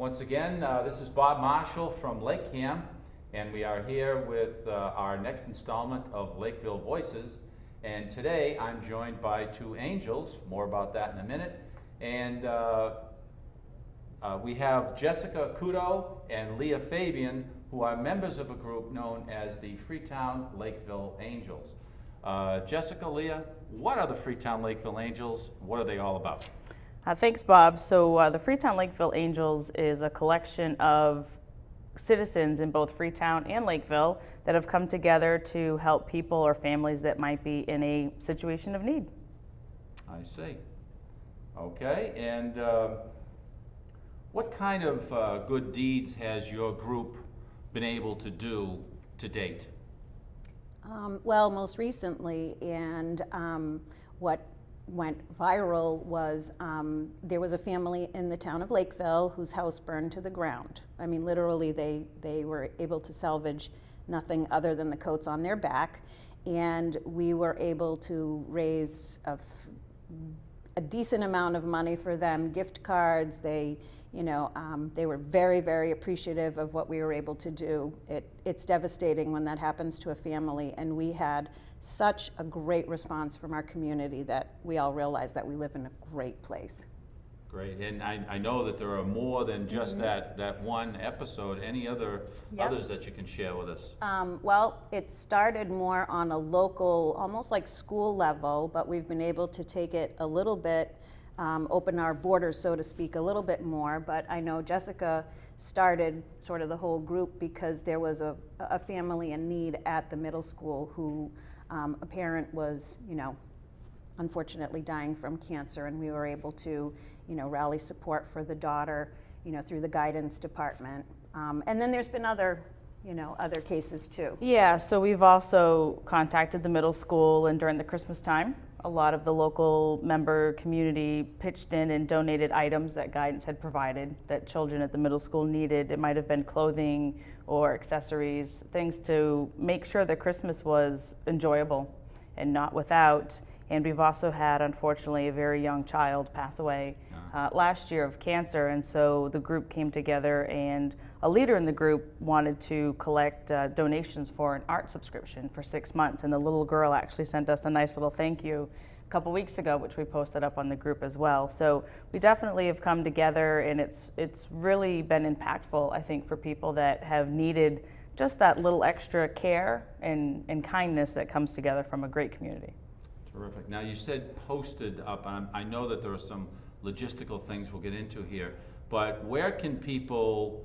Once again, this is Bob Marshall from LakeCAM, and we are here with our next installment of Lakeville Voices. And today I'm joined by two angels, more about that in a minute. And we have Jessica Kudo and Leah Fabian, who are members of a group known as the Freetown Lakeville Angels. Jessica, Leah, what are the Freetown Lakeville Angels? What are they all about? Thanks, Bob. So the Freetown Lakeville Angels is a collection of citizens in both Freetown and Lakeville that have come together to help people or families that might be in a situation of need. I see. Okay, and what kind of good deeds has your group been able to do to date? Well, most recently, and what went viral was there was a family in the town of Lakeville whose house burned to the ground. I mean, literally, they were able to salvage nothing other than the coats on their back, and we were able to raise a decent amount of money for them, gift cards. They were very, very appreciative of what we were able to do. It's devastating when that happens to a family, and we had such a great response from our community that we all realized that we live in a great place. Great, and I know that there are more than just that one episode. Any others that you can share with us? Well, it started more on a local, almost like school level, but we've been able to take it a little bit, open our borders, so to speak, a little bit more. But I know Jessica started sort of the whole group because there was a family in need at the middle school who a parent was, unfortunately dying from cancer, and we were able to, rally support for the daughter, through the guidance department. And then there's been other cases too. Yeah, so we've also contacted the middle school, and during the Christmas time, a lot of the local member community pitched in and donated items that guidance had provided that children at the middle school needed. It might have been clothing or accessories, things to make sure that Christmas was enjoyable and not without. And we've also had, unfortunately, a very young child pass away last year of cancer, and so the group came together, and a leader in the group wanted to collect donations for an art subscription for 6 months, and the little girl actually sent us a nice little thank you a couple weeks ago, which we posted up on the group as well. So we definitely have come together, and it's really been impactful, I think, for people that have needed just that little extra care and kindness that comes together from a great community. Terrific. Now, you said posted up. I know that there are some logistical things we'll get into here, but where can people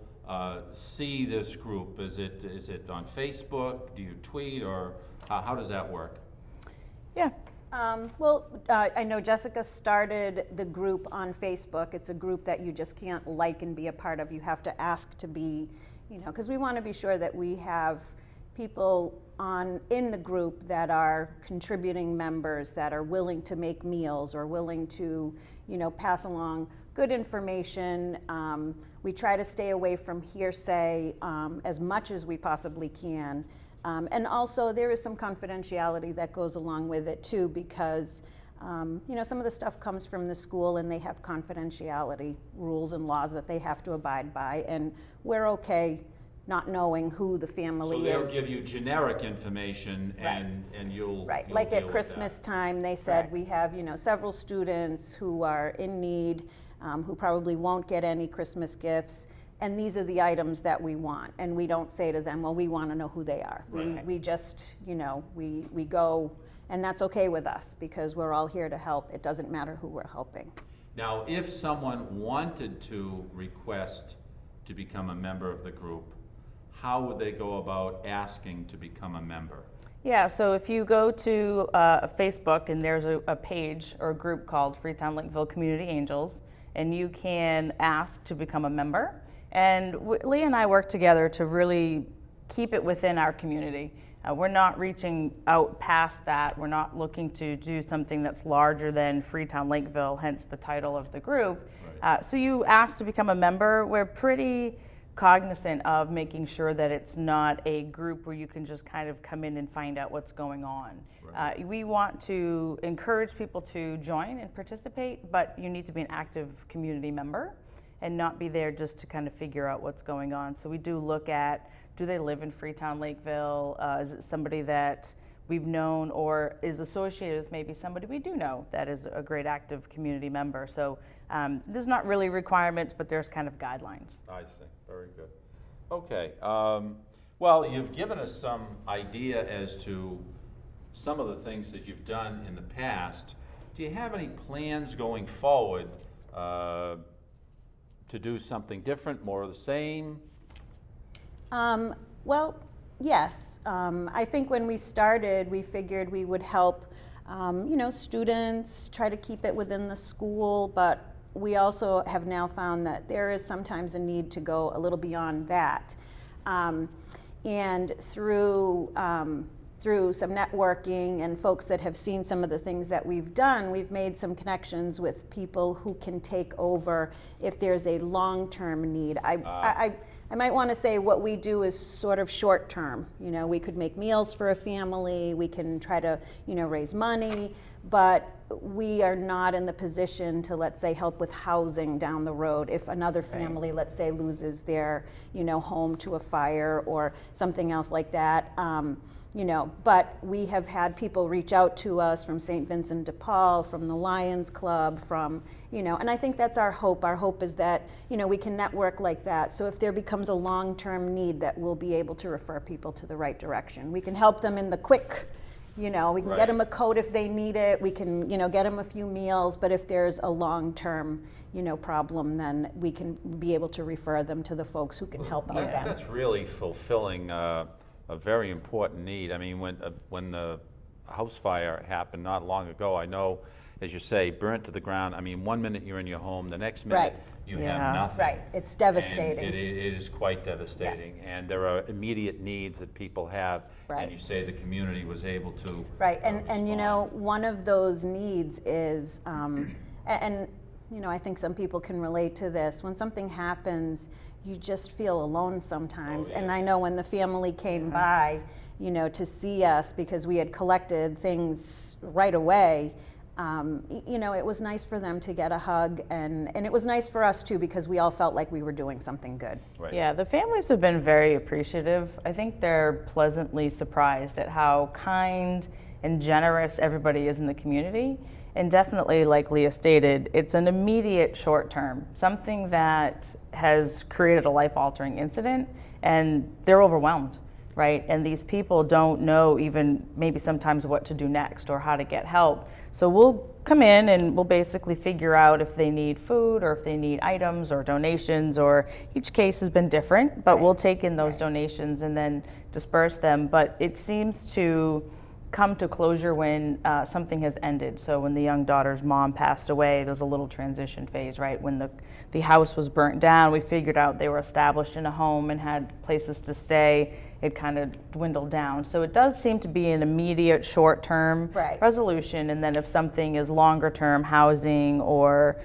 see this group? Is it on Facebook? Do you tweet, or how does that work? Yeah. I know Jessica started the group on Facebook. It's a group that you just can't like and be a part of. You have to ask to be, because we want to be sure that we have people in the group that are contributing members, that are willing to make meals or willing to, pass along good information. We try to stay away from hearsay as much as we possibly can. And also there is some confidentiality that goes along with it too, because some of the stuff comes from the school, and they have confidentiality rules and laws that they have to abide by, and we're okay not knowing who the family is. So they'll give you generic information, right. and you'll like deal at Christmas time, they said, Correct. we have several students who are in need, who probably won't get any Christmas gifts, and these are the items that we want. And we don't say to them, well, we want to know who they are. Right. We just, we go, and that's okay with us because we're all here to help. It doesn't matter who we're helping. Now, if someone wanted to request to become a member of the group, how would they go about asking to become a member? Yeah, so if you go to Facebook, and there's a page or a group called Freetown Lakeville Community Angels, and you can ask to become a member. And Leah and I work together to really keep it within our community. We're not reaching out past that. We're not looking to do something that's larger than Freetown Lakeville, hence the title of the group. Right. So you ask to become a member. We're pretty cognizant of making sure that it's not a group where you can just kind of come in and find out what's going on. Right. We want to encourage people to join and participate, but you need to be an active community member. and not be there just to kind of figure out what's going on. So we do look at, do they live in Freetown, Lakeville? Is it somebody that we've known or is associated with maybe somebody we do know that is a great active community member? So there's not really requirements, but there's kind of guidelines. I see, very good. Okay, well, you've given us some idea as to some of the things that you've done in the past. Do you have any plans going forward to do something different, more of the same? Well, yes. I think when we started, we figured we would help, students, try to keep it within the school, but we also have now found that there is sometimes a need to go a little beyond that. And through some networking and folks that have seen some of the things that we've done, we've made some connections with people who can take over if there's a long-term need. I might want to say what we do is sort of short-term. We could make meals for a family, we can try to, raise money, but we are not in the position to, let's say, help with housing down the road if another family, let's say, loses their, home to a fire or something else like that. But we have had people reach out to us from St. Vincent de Paul, from the Lions Club, from, and I think that's our hope. Our hope is that, we can network like that. So if there becomes a long-term need, that we'll be able to refer people to the right direction. We can help them in the quick, we can get them a coat if they need it. We can, get them a few meals. But if there's a long-term, problem, then we can be able to refer them to the folks who can help out them. That's really fulfilling a very important need. I mean, when the house fire happened not long ago, I know, as you say, burnt to the ground. I mean, 1 minute you're in your home, the next minute you have nothing. Right, it's devastating. And it is quite devastating. Yeah. And there are immediate needs that people have. Right. And you say the community was able to Right, and respond. one of those needs is, I think some people can relate to this. When something happens, you just feel alone sometimes. Oh, yes. And I know when the family came by, to see us because we had collected things right away, it was nice for them to get a hug, and it was nice for us too because we all felt like we were doing something good. Right. Yeah, the families have been very appreciative. I think they're pleasantly surprised at how kind and generous everybody is in the community. And definitely, like Leah stated, it's an immediate short term, something that has created a life-altering incident, and they're overwhelmed, right? And these people don't know even maybe sometimes what to do next or how to get help. So we'll come in and we'll basically figure out if they need food or if they need items or donations, or each case has been different, but we'll take in those donations and then disperse them. But it seems to come to closure when something has ended. So when the young daughter's mom passed away, there was a little transition phase, right? When the house was burnt down, we figured out they were established in a home and had places to stay. It kind of dwindled down. So it does seem to be an immediate short-term resolution. And then if something is longer-term, housing or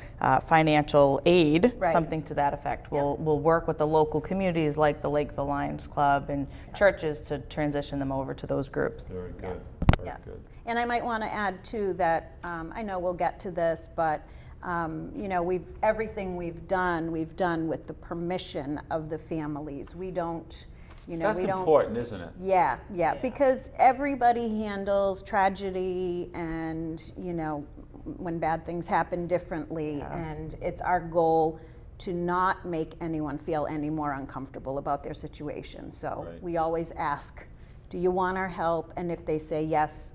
financial aid, something to that effect, we'll work with the local communities like the Lakeville Lions Club and churches to transition them over to those groups. Very good. Very good. And I might want to add too that I know we'll get to this, but everything we've done with the permission of the families. We don't. That's important, isn't it? Yeah, because everybody handles tragedy and, when bad things happen differently. And it's our goal to not make anyone feel any more uncomfortable about their situation. So we always ask, do you want our help? And if they say yes,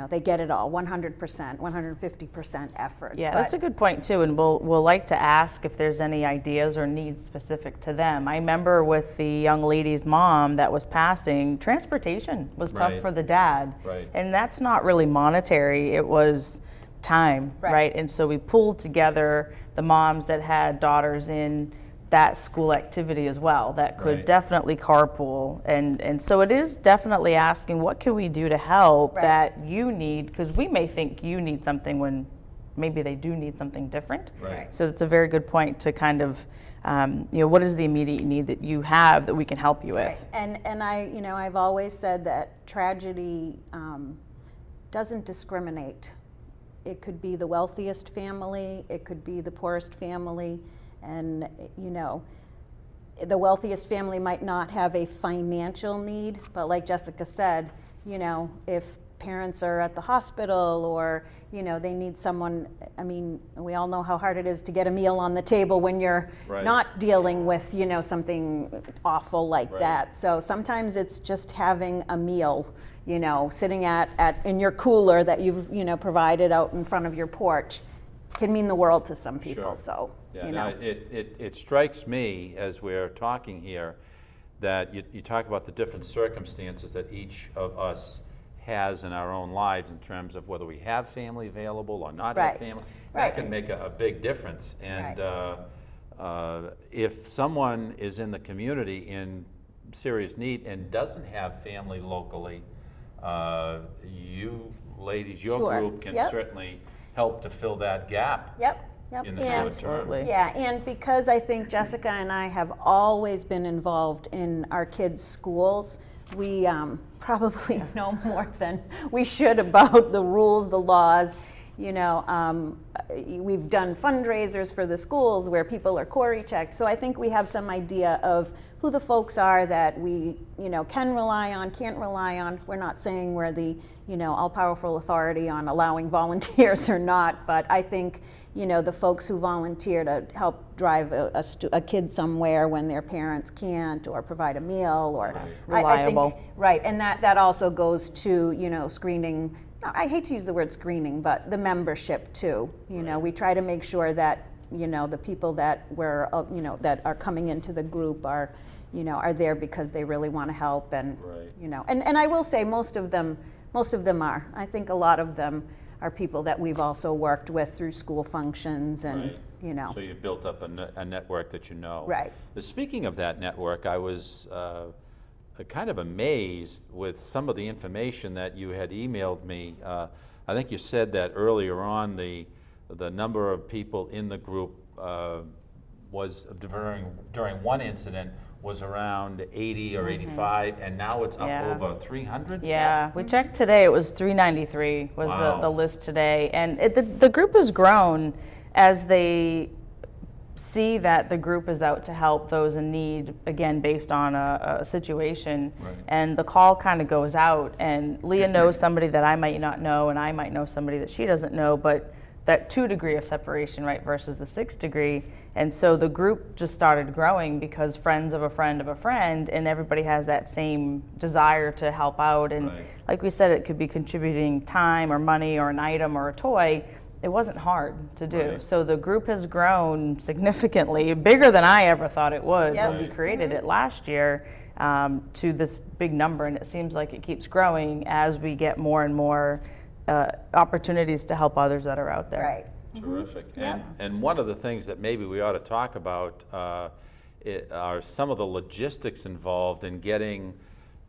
they get it all, 100%, 150% effort. Yeah, that's a good point too, and we'll like to ask if there's any ideas or needs specific to them. I remember with the young lady's mom that was passing, transportation was tough for the dad. Right. And that's not really monetary, it was time, right? And so we pulled together the moms that had daughters in that school activity as well that could definitely carpool, and so it is definitely asking what can we do to help that you need, because we may think you need something when maybe they do need something different. So it's a very good point to kind of what is the immediate need that you have that we can help you with. And I've always said that tragedy doesn't discriminate. It could be the wealthiest family, it could be the poorest family. And, you know, the wealthiest family might not have a financial need, but like Jessica said, you know, if parents are at the hospital or, you know, they need someone, I mean, we all know how hard it is to get a meal on the table when you're Right. not dealing with, you know, something awful like Right. that. So sometimes it's just having a meal, you know, sitting in your cooler that you've, you know, provided out in front of your porch can mean the world to some people. Sure. So, Yeah, you no, know. it strikes me as we're talking here that you talk about the different circumstances that each of us has in our own lives in terms of whether we have family available or not Right. have family. Right. That can make a big difference. And if someone is in the community in serious need and doesn't have family locally, you ladies, your Sure. group can Yep. certainly help to fill that gap Yep. in the And- short term. Absolutely. Yeah, and because I think Jessica and I have always been involved in our kids' schools, we probably know more than we should about the rules, the laws. You know, we've done fundraisers for the schools where people are query checked. So I think we have some idea of who the folks are that we, you know, can rely on, can't rely on. We're not saying we're the, you know, all-powerful authority on allowing volunteers or not, but I think, you know, the folks who volunteer to help drive a kid somewhere when their parents can't, or provide a meal, or I think, Reliable. right, and that also goes to, you know, screening. I hate to use the word screening, but the membership too. You know, we try to make sure that, you know, the people that you know, that are coming into the group are, you know, are there because they really want to help, and Right. you know, and I will say most of them are. I think a lot of them are people that we've also worked with through school functions, and Right. you know. So you've built up a network that you know. Right. Speaking of that network, I was kind of amazed with some of the information that you had emailed me. I think you said that earlier on the number of people in the group was during one incident was around 80 or 85, and now it's up Yeah. over 300? Yeah, we checked today, it was 393 was Wow. the list today. And the group has grown as they see that the group is out to help those in need, again, based on a situation. Right. And the call kind of goes out, and Leah knows somebody that I might not know, and I might know somebody that she doesn't know, but that 2 degree of separation, right, versus the 6 degree. And so the group just started growing because friends of a friend of a friend, and everybody has that same desire to help out. And Right. like we said, it could be contributing time or money or an item or a toy. It wasn't hard to do. Right. So the group has grown significantly, bigger than I ever thought it would Yep. when we Right. created it last year, to this big number. And it seems like it keeps growing as we get more and more opportunities to help others that are out there. Right. Terrific. And one of the things that maybe we ought to talk about are some of the logistics involved in getting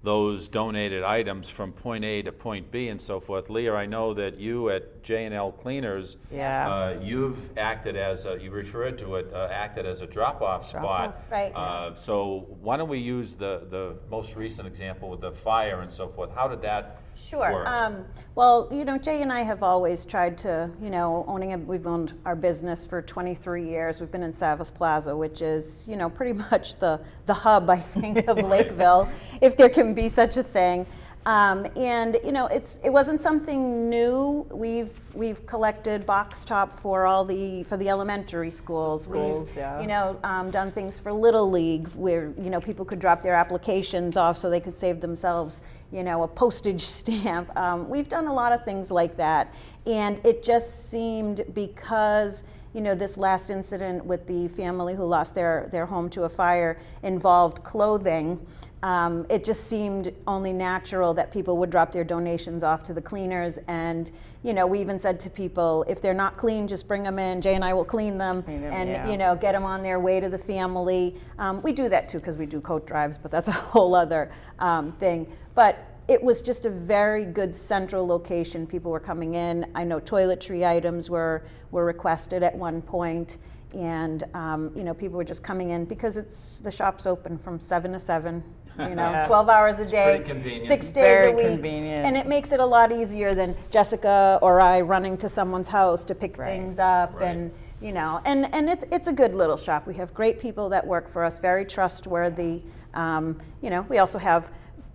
those donated items from point A to point B and so forth. Leah, I know that you at J&L Cleaners, Yeah. you've acted as you referred to it, acted as a drop-off spot. Right. So why don't we use the most recent example with the fire and so forth? How did that Sure. work? Well, you know, Jay and I have always tried to, you know, we've owned our business for 23 years. We've been in Savas Plaza, which is, you know, pretty much the hub, I think, of Lakeville, if there can be such a thing. And you know, it wasn't something new. We've collected box top for the elementary schools. We've yeah. you know, done things for Little League where, you know, people could drop their applications off so they could save themselves, you know, a postage stamp. We've done a lot of things like that, and it just seemed, because, you know, this last incident with the family who lost their home to a fire involved clothing. It just seemed only natural that people would drop their donations off to the cleaners. And, you know, we even said to people, if they're not clean, just bring them in. Jay and I will clean them, and, yeah. you know, get them on their way to the family. We do that too because we do coat drives, but that's a whole other thing. But it was just a very good central location. People were coming in. I know toiletry items were requested at one point. And, you know, people were just coming in because the shop's open from 7 to 7. You know, Yeah. 12 hours a day, pretty convenient. 6 days Very a week. convenient. And it makes it a lot easier than Jessica or I running to someone's house to pick Right. things up. Right. And, you know, and it's a good little shop. We have great people that work for us, very trustworthy. You know, we also have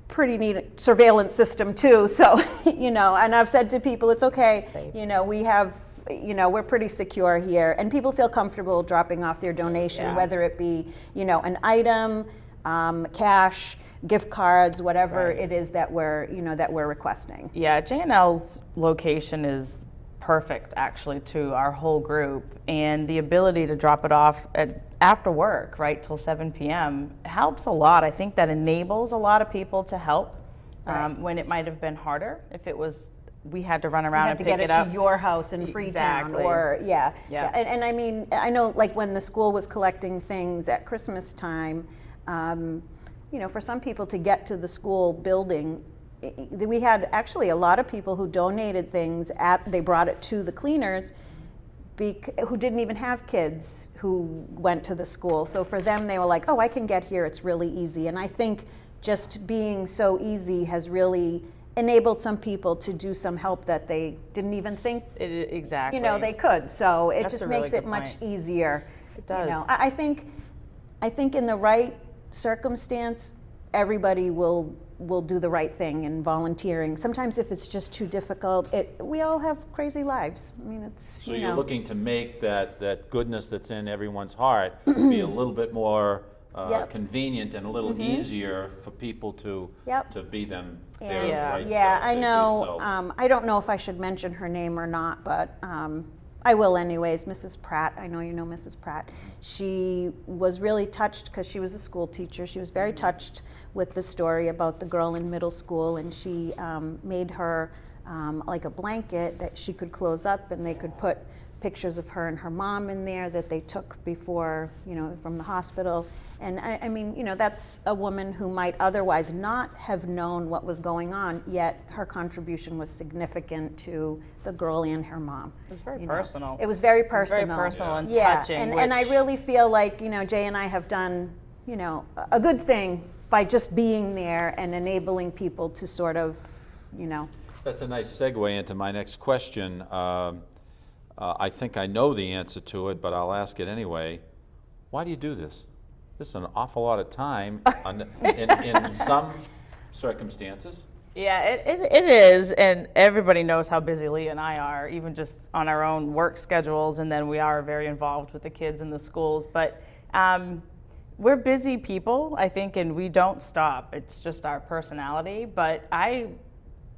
pretty neat surveillance system too. So, you know, and I've said to people, it's okay. Safe. You know, we have, you know, we're pretty secure here, and people feel comfortable dropping off their donation, Yeah. whether it be, you know, an item, cash, gift cards, whatever Right. it is that we're, you know, that we're requesting. Yeah, J&L's location is perfect actually to our whole group, and the ability to drop it off after work, right, till 7 p.m. helps a lot. I think that enables a lot of people to help Right. when it might have been harder if it was we had to run You around had and to pick get it it up. to your house in Freetown, Exactly. or Yeah. And I mean, I know, like when the school was collecting things at Christmas time, you know, for some people to get to the school building, we had actually a lot of people who donated things they brought it to the cleaners who didn't even have kids who went to the school. So for them, they were like, oh, I can get here, it's really easy. And I think just being so easy has really enabled some people to do some help that they didn't even think, Exactly. you know, they could. So it That's just a really makes it good much point. easier. It does. You know, I think in the right circumstance, everybody will do the right thing in volunteering. Sometimes if it's just too difficult, we all have crazy lives. I mean, it's, So you you're know. looking to make that goodness that's in everyone's heart be a little bit more Yep. convenient and a little easier for people to Yep. to be them And, their right yeah, selves, I their good know. selves. I don't know if I should mention her name or not, but I will anyways. Mrs. Pratt, I know you know Mrs. Pratt. She was really touched because she was a school teacher. She was very touched with the story about the girl in middle school, and she made her like a blanket that she could close up, and they could put pictures of her and her mom in there that they took before, you know, from the hospital. And I mean, you know, that's a woman who might otherwise not have known what was going on, yet her contribution was significant to the girl and her mom. It was very you know. personal. It was very It was personal. very personal and Yeah, touching. and I which- really feel like, you know, Jay and I have done, you know, a good thing by just being there and enabling people to sort of, you know. That's a nice segue into my next question. I think I know the answer to it, but I'll ask it anyway. Why do you do this? This is an awful lot of time in some circumstances. Yeah, it is, and everybody knows how busy Leah and I are, even just on our own work schedules, and then we are very involved with the kids in the schools. But we're busy people, I think, and we don't stop. It's just our personality. But I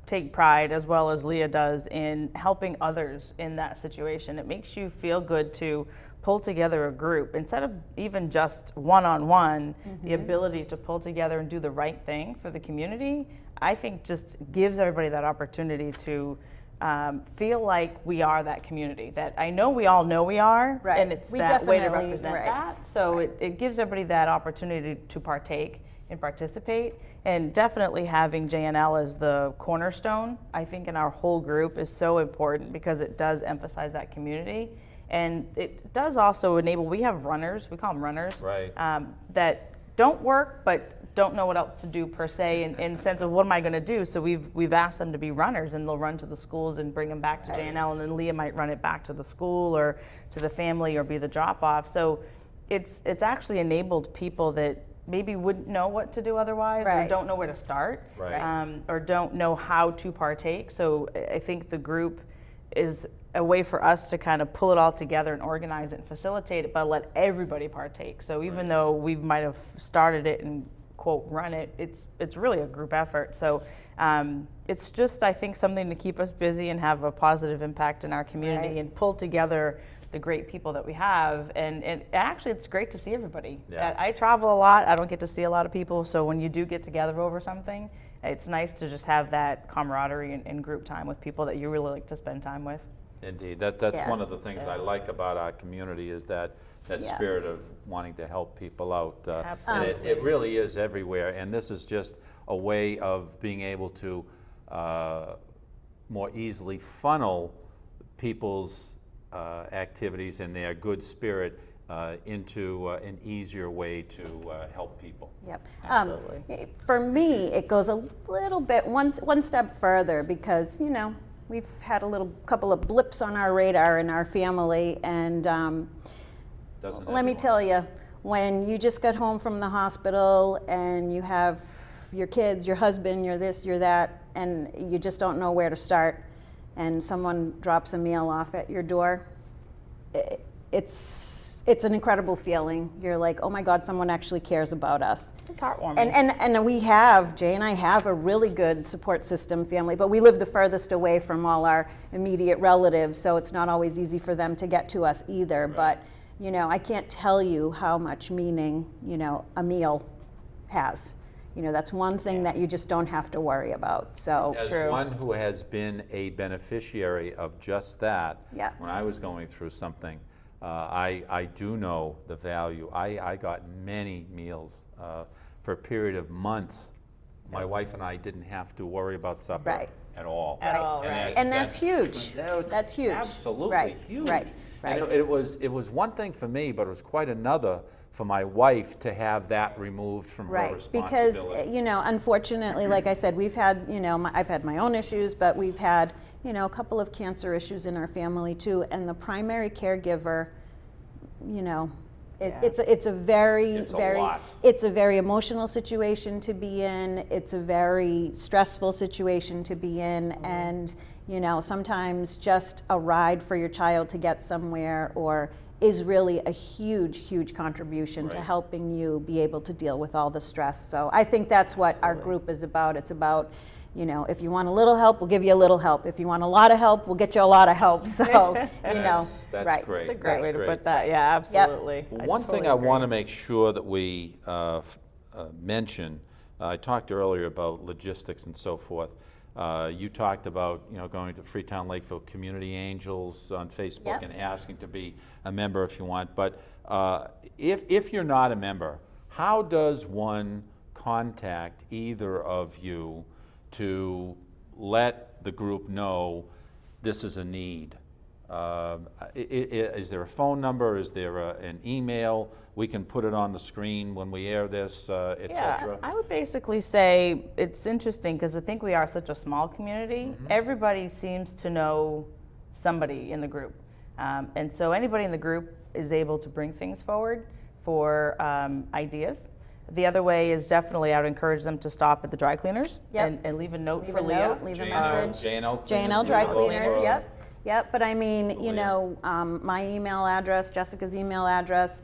take pride, as well as Leah does, in helping others in that situation. It makes you feel good to pull together a group instead of even just one-on-one. The ability to pull together and do the right thing for the community, I think, just gives everybody that opportunity to feel like we are that community that I know we all know we are, Right. and it's We that way to definitely- represent right. that. So it gives everybody that opportunity to partake and participate, and definitely having J&L as the cornerstone, I think, in our whole group is so important because it does emphasize that community. And it does also enable, we have runners, we call them runners, Right. that don't work but don't know what else to do per se in sense of what am I going to do. So we've asked them to be runners, and they'll run to the schools and bring them back to J&L, and then Leah might run it back to the school or to the family or be the drop off. So it's actually enabled people that maybe wouldn't know what to do otherwise, or Right. don't know where to start, Right. or don't know how to partake. So I think the group is a way for us to kind of pull it all together and organize it and facilitate it, but let everybody partake. So even though we might have started it and quote run it, it's really a group effort. So it's just, I think, something to keep us busy and have a positive impact in our community, Right. and pull together the great people that we have. And actually, it's great to see everybody. Yeah. I travel a lot. I don't get to see a lot of people. So when you do get together over something, it's nice to just have that camaraderie and group time with people that you really like to spend time with. Indeed, that's Yeah. one of the things I like about our community is that Yeah. spirit of wanting to help people out. And Absolutely. it really is everywhere, and this is just a way of being able to more easily funnel people's activities and their good spirit into an easier way to help people. Yep. Absolutely. For me, it goes a little bit one step further because, you know, we've had a couple of blips on our radar in our family, and Doesn't let me everyone? tell you, when you just got home from the hospital and you have your kids, your husband, you're this, you're that, and you just don't know where to start, and someone drops a meal off at your door, it's an incredible feeling. You're like, oh my God, someone actually cares about us. It's heartwarming. And we Jay and I have a really good support system family, but we live the furthest away from all our immediate relatives, so it's not always easy for them to get to us either. Right. But, you know, I can't tell you how much meaning, you know, a meal has. You know, that's one thing that you just don't have to worry about. So As true. one who has been a beneficiary of just that, Yeah. when I was going through something, I do know the value. I got many meals for a period of months. My wife and I didn't have to worry about supper Right. at all. At all, right. And that's huge. That's huge. Absolutely Right, huge. right, right. And it was one thing for me, but it was quite another for my wife to have that removed from her Right, responsibility. because, you know, unfortunately, like I said, we've had, you know, I've had my own issues, but we've had, you know, a couple of cancer issues in our family too, and the primary caregiver, you know, it's a very, It's a very, lot. it's a very emotional situation to be in, it's a very stressful situation to be in, and, you know, sometimes just a ride for your child to get somewhere or is really a huge, huge contribution to Right. helping you be able to deal with all the stress. So I think that's what our group is about. It's about, you know, if you want a little help, we'll give you a little help. If you want a lot of help, we'll get you a lot of help. So, you know, That's right. great. It's a great That's way to great. put that. Yeah, absolutely. One thing I want to make sure that we mention, I talked earlier about logistics and so forth. You talked about, you know, going to Freetown Lakeville Community Angels on Facebook Yep. and asking to be a member if you want. But if you're not a member, how does one contact either of you to let the group know this is a need? Is there a phone number? Is there an email? We can put it on the screen when we air this, et Yeah, cetera. I would basically say it's interesting because I think we are such a small community. Everybody seems to know somebody in the group. And so anybody in the group is able to bring things forward for ideas. The other way is definitely I would encourage them to stop at the dry cleaners Yep. and leave a note Leave for a Leah. note, leave a J&L message. J&L J&L Dry Cleaners, Cleaners, yep. Yep, but I mean, you Leah. know, my email address, Jessica's email address,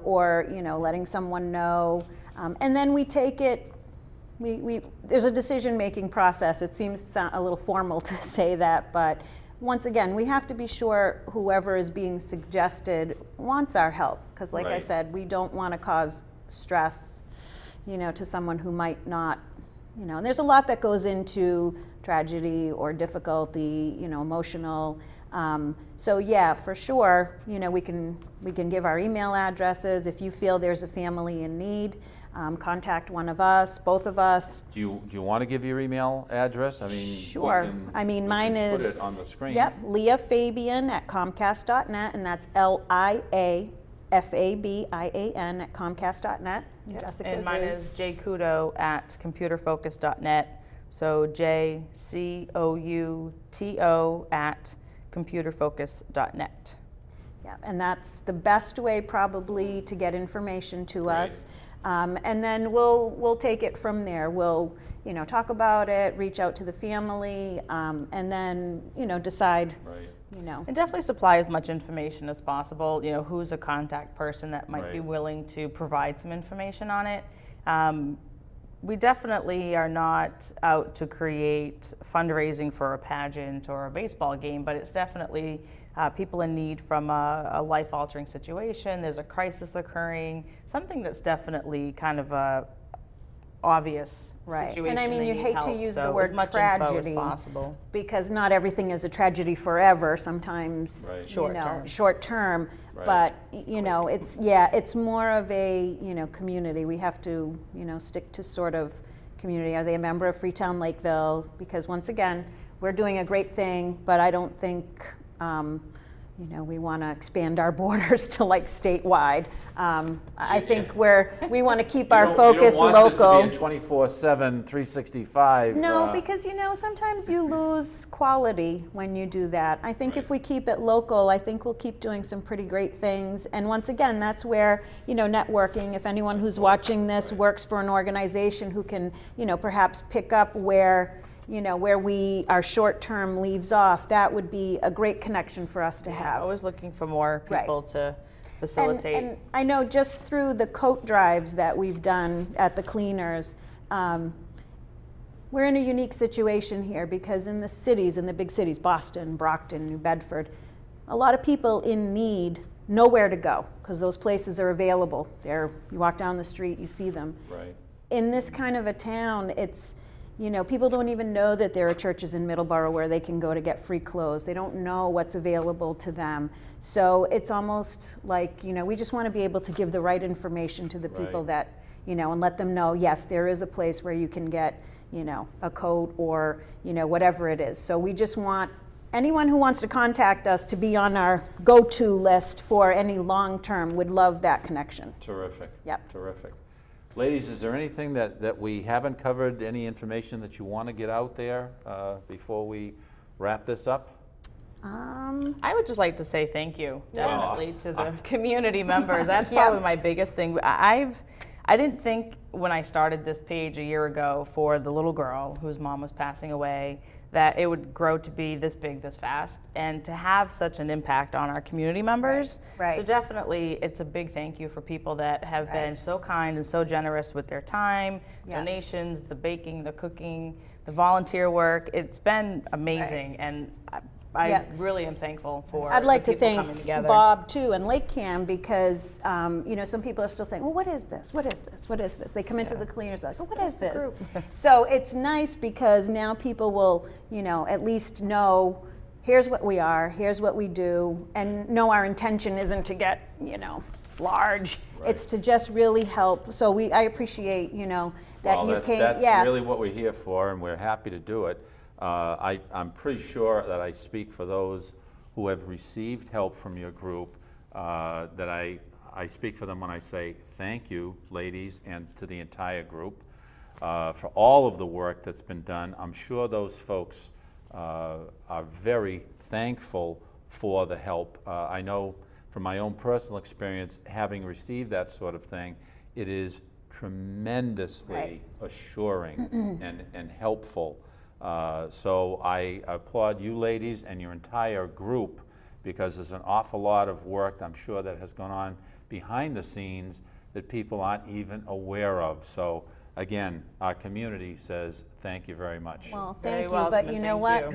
or, you know, letting someone know. And then we take it, there's a decision-making process. It seems a little formal to say that, but once again, we have to be sure whoever is being suggested wants our help. Because like I Right. said, we don't want to cause stress, you know, to someone who might not, you know, and there's a lot that goes into tragedy or difficulty, you know, emotional. So yeah, for sure, you know, we can give our email addresses. If you feel there's a family in need, contact one of us, both of us. Do you want to give your email address? I mean, Sure. I mean, mine is. Put it on the screen. Yep, Leah Fabian at Comcast.net, and that's LIAFABIAN at Comcast.net. Jessica's And mine is jkudo at computerfocus.net. So JCOUTO at computerfocus.net. Yeah, and that's the best way probably to get information to Great. us. And then we'll take it from there. We'll, you know, talk about it, reach out to the family, and then, you know, decide, Right. you know. And definitely supply as much information as possible. You know, who's a contact person that might be Right. willing to provide some information on it. We definitely are not out to create fundraising for a pageant or a baseball game, but it's definitely people in need from a life-altering situation. There's a crisis occurring, something that's definitely kind of a obvious Right. situation. And I mean, they you need hate to help, use the so word as much info as tragedy. possible. Because not everything is a tragedy forever, sometimes, Right. you know, Short-term. short term. Right. But, you know, it's more of a, you know, community. We have to, you know, stick to sort of community. Are they a member of Freetown Lakeville? Because once again, we're doing a great thing, but I don't think you know, we want to expand our borders to like statewide. I think we want to keep our focus you don't want local. this to be a 24/7, 365. No, because you know, sometimes you lose quality when you do that. I think if we keep it local, I think we'll keep doing some pretty great things. And once again, that's where, you know, networking, if anyone who's watching this works for an organization who can, you know, perhaps pick up where, you know, where our short term leaves off, that would be a great connection for us to have. Always looking for more people to facilitate. And I know just through the coat drives that we've done at the cleaners, we're in a unique situation here because in the cities, in the big cities, Boston, Brockton, New Bedford, a lot of people in need know where to go because those places are available. You walk down the street, you see them. Right. In this kind of a town, it's, you know, people don't even know that there are churches in Middleborough where they can go to get free clothes. They don't know what's available to them. So it's almost like, you know, we just want to be able to give the right information to the people that, you know, and let them know, yes, there is a place where you can get, you know, a coat or, you know, whatever it is. So we just want anyone who wants to contact us to be on our go-to list for any long-term. Would love that connection. Terrific. Yep. Terrific. Ladies, is there anything that we haven't covered, any information that you want to get out there before we wrap this up? I would just like to say thank you, definitely, to the community members. That's probably my biggest thing. I didn't think when I started this page a year ago for the little girl whose mom was passing away that it would grow to be this big, this fast, and to have such an impact on our community members. Right. So definitely, it's a big thank you for people that have been so kind and so generous with their time, donations, the baking, the cooking, the volunteer work. It's been amazing, and I really am thankful for I'd like the to people coming thank together. Bob too and LakeCAM because you know, some people are still saying, well, what is this? What is this? What is this? They come into the cleaners like, oh, what is this? So it's nice because now people will, you know, at least know here's what we are, here's what we do, and know our intention isn't to get, you know, large. It's to just really help. So I appreciate, you know, that you came. That's really what we're here for, and we're happy to do it. I'm pretty sure that I speak for those who have received help from your group, that I speak for them when I say thank you, ladies, and to the entire group for all of the work that's been done. I'm sure those folks are very thankful for the help. I know from my own personal experience, having received that sort of thing, it is tremendously assuring and helpful. So I applaud you ladies and your entire group because there's an awful lot of work, I'm sure, that has gone on behind the scenes that people aren't even aware of. So again, our community says thank you very much. Well, thank you, but you know what?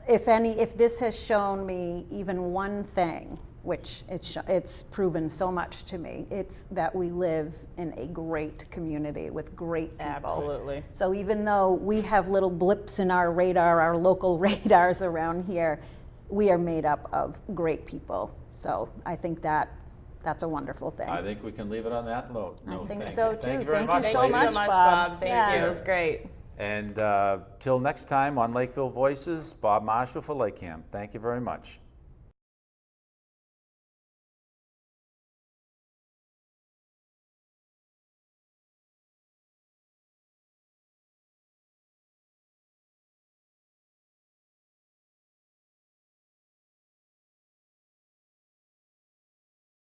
If this has shown me even one thing, which it's proven so much to me, it's that we live in a great community with great people. Absolutely. So even though we have little blips in our radar, our local radars around here, we are made up of great people. So I think that's a wonderful thing. I think we can leave it on that note. I think so too. Thank you very much, Thank you so ladies. much, Bob. Thank you. It was great. And till next time on Lakeville Voices, Bob Marshall for LakeCAM. Thank you very much.